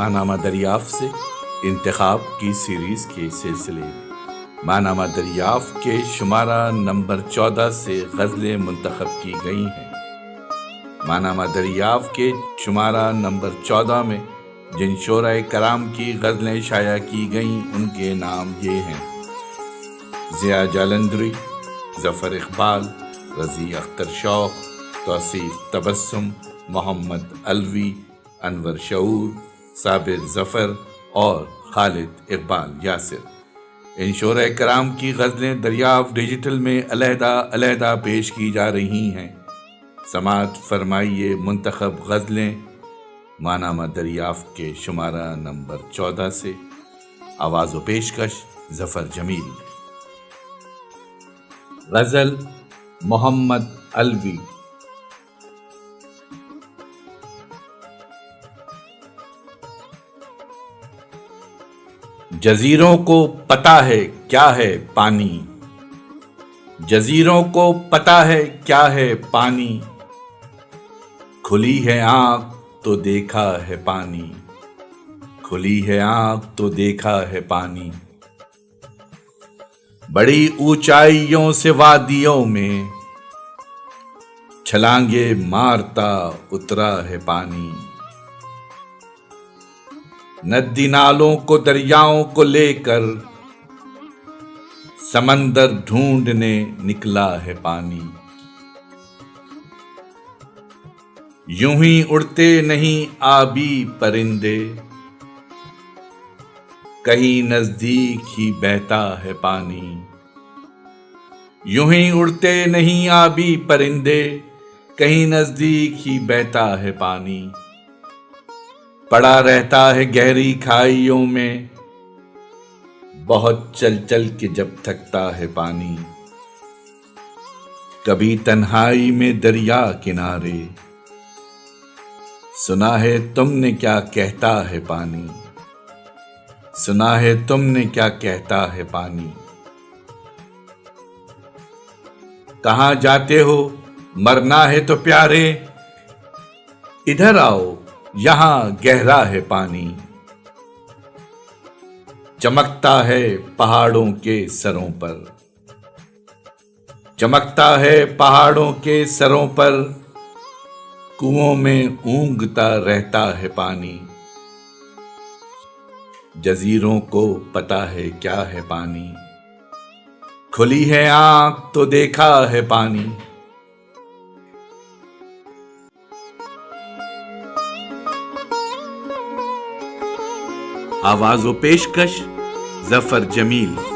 ماہنامہ دریافت سے انتخاب کی سیریز کے سلسلے میں ماہنامہ دریافت کے شمارہ نمبر 14 سے غزلیں منتخب کی گئی ہیں۔ ماہنامہ دریافت کے شمارہ نمبر 14 میں جن شعراء کرام کی غزلیں شائع کی گئیں ان کے نام یہ ہیں: ضیاء جالندھری، ظفر اقبال، رضی اختر شوق، توصیف تبسم، محمد علوی، انور شعور، صابر ظفر اور خالد اقبال یاسر۔ ان شعراء کرام کی غزلیں دریافت ڈیجیٹل میں علیحدہ علیحدہ پیش کی جا رہی ہیں۔ سماعت فرمائیے منتخب غزلیں ماہنامہ دریافت کے شمارہ نمبر 14 سے۔ آواز و پیشکش ظفر جمیل۔ غزل محمد علوی۔ جزیروں کو پتہ ہے کیا ہے پانی، جزیروں کو پتہ ہے کیا ہے پانی، کھلی ہے آنکھ تو دیکھا ہے پانی، کھلی ہے آنکھ تو دیکھا ہے پانی۔ بڑی اونچائیوں سے وادیوں میں چھلانگے مارتا اترا ہے پانی، ندی نالوں کو دریاؤں کو لے کر سمندر ڈھونڈنے نکلا ہے پانی۔ یوں ہی اڑتے نہیں آبی پرندے، کہیں نزدیک ہی بہتا ہے پانی۔ یوں ہی اڑتے نہیں آبی پرندے، کہیں نزدیک ہی بہتا ہے پانی۔ پڑا رہتا ہے گہری کھائیوں میں، بہت چل چل کے جب تھکتا ہے پانی۔ کبھی تنہائی میں دریا کنارے، سنا ہے تم نے کیا کہتا ہے پانی، سنا ہے تم نے کیا کہتا ہے پانی۔ کہاں جاتے ہو مرنا ہے تو پیارے، ادھر آؤ یہاں گہرا ہے پانی۔ چمکتا ہے پہاڑوں کے سروں پر، چمکتا ہے پہاڑوں کے سروں پر، کنووں میں اونگتا رہتا ہے پانی۔ جزیروں کو پتہ ہے کیا ہے پانی، کھلی ہے آنکھ تو دیکھا ہے پانی۔ آواز و پیشکش ظفر جمیل۔